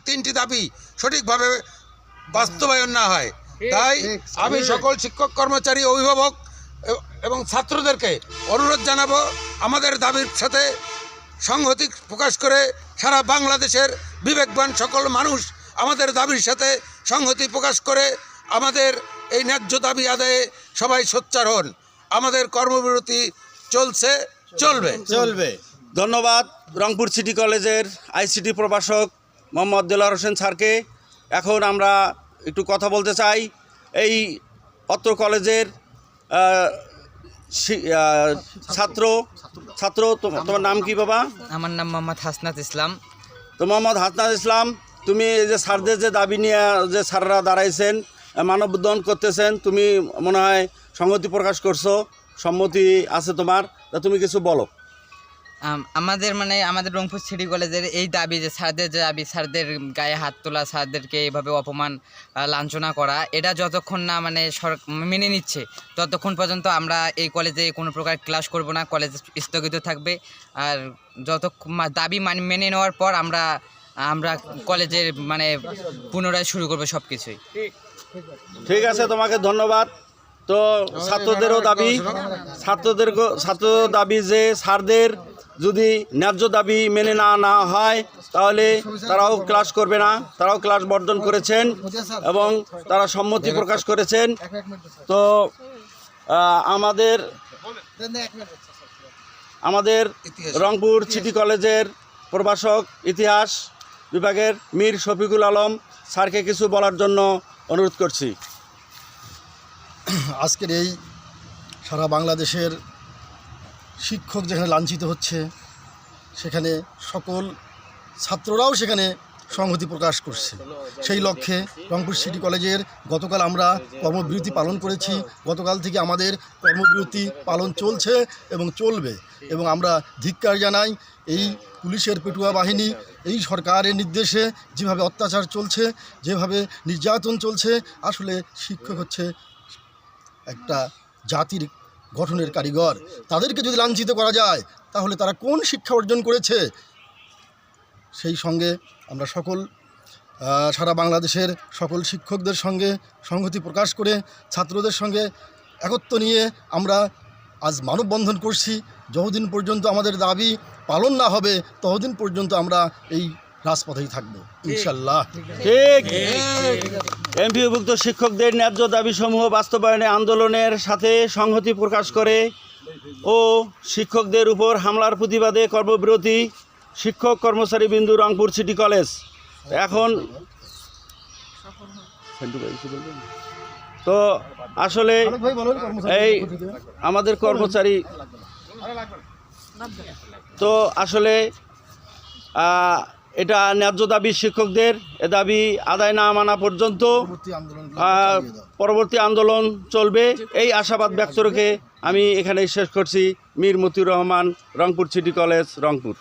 তিনটি দাবি সঠিকভাবে বাস্তবায়ন না হয়। তাই আমি সকল শিক্ষক কর্মচারী অভিভাবক এবং ছাত্রদেরকে অনুরোধ জানাবো আমাদের দাবির সাথে সংহতি প্রকাশ করে সারা বাংলাদেশের বিবেকবান সকল মানুষ আমাদের দাবির সাথে সংহতি প্রকাশ করে আমাদের এই ন্যায্য দাবি আদায়ে সবাই সোচ্চার হন। আমাদের কর্মবিরতি চলবে। ধন্যবাদ রংপুর সিটি কলেজের আইসিটি প্রভাষক মোহাম্মদ দেলোয়ার হোসেন স্যারকে। এখন আমরা একটু কথা বলতে চাই এই অত্র কলেজের ছাত্র তোমার নাম কি বাবা? আমার নাম মোহাম্মদ হাসনাত ইসলাম। তো মোহাম্মদ হাসনাত ইসলাম, তুমি এই যে স্যারদের যে দাবি নিয়ে যে স্যাররা দাঁড়াইছেন, মানববন্ধন করতেছেন, তুমি মনে হয় সংহতি প্রকাশ করছো, সম্মতি আছে তোমার, তা তুমি কিছু বলো। আমাদের রংপুর সিটি কলেজের এই দাবি যে স্যারদের গায়ে হাত তোলা, স্যারদেরকে এইভাবে অপমান লাঞ্ছনা করা, এটা যতক্ষণ না মেনে নিচ্ছে ততক্ষণ পর্যন্ত আমরা এই কলেজে কোনো প্রকার ক্লাস করব না, কলেজ স্থগিত থাকবে। আর দাবি মেনে নেওয়ার পর আমরা কলেজের পুনরায় শুরু করবো সব কিছুই। ঠিক আছে, তোমাকে ধন্যবাদ। তো ছাত্রদের দাবি যে স্যারদের যদি ন্যায্য দাবি মেনে না হয় তাহলে তারাও ক্লাস করবে না, তারাও ক্লাস বর্জন করেছেন এবং তারা সম্মতি প্রকাশ করেছেন। তো আমাদের রংপুর সিটি কলেজের প্রভাষক ইতিহাস বিভাগের মীর শফিকুল আলম স্যারকে কিছু বলার জন্য অনুরোধ করছি। আজকের এই সারা বাংলাদেশের শিক্ষক যেখানে লাঞ্ছিত হচ্ছে, সেখানে সকল ছাত্ররাও সেখানে সংহতি প্রকাশ করছে। সেই লক্ষ্যে রংপুর সিটি কলেজের গতকাল আমরা কর্মবিরতি পালন করেছি। গতকাল থেকে আমাদের কর্মবিরতি পালন চলছে এবং চলবে, এবং আমরা ধিক্কার জানাই এই পুলিশের পেটুয়া বাহিনী, এই সরকারের নির্দেশে যেভাবে অত্যাচার চলছে, যেভাবে নির্যাতন চলছে। আসলে শিক্ষক হচ্ছে একটা জাতির গঠনের কারিগর। তাদেরকে যদি লাঞ্ছিত করা যায় তাহলে তারা কোন শিক্ষা অর্জন করেছে? সেই সঙ্গে আমরা সারা বাংলাদেশের সকল শিক্ষকদের সঙ্গে সংহতি প্রকাশ করে ছাত্রদের সঙ্গে একত্র নিয়ে আমরা আজ মানববন্ধন করছি। যতদিন পর্যন্ত আমাদের দাবি পালন না হবে ততদিন পর্যন্ত আমরা এই রাজপথেই থাকবো ইনশাল্লাহ। ঠিক। এমপিওভুক্ত শিক্ষকদের ন্যায্য দাবিসমূহ বাস্তবায়নে আন্দোলনের সাথে সংহতি প্রকাশ করে ও শিক্ষকদের উপর হামলার প্রতিবাদে কর্মবিরতি শিক্ষক কর্মচারী বিন্দু রংপুর সিটি কলেজ। এখন তো আসলে এই আমাদের কর্মচারী তো আসলে এটা ন্যায্য দাবি শিক্ষকদের, এ দাবি আদায় না মানা পর্যন্ত পরবর্তী আন্দোলন চলবে, এই আশাবাদ ব্যক্ত রেখে আমি এখানেই শেষ করছি। Mir Motiur Rahman, Rangpur city college, Rangpur.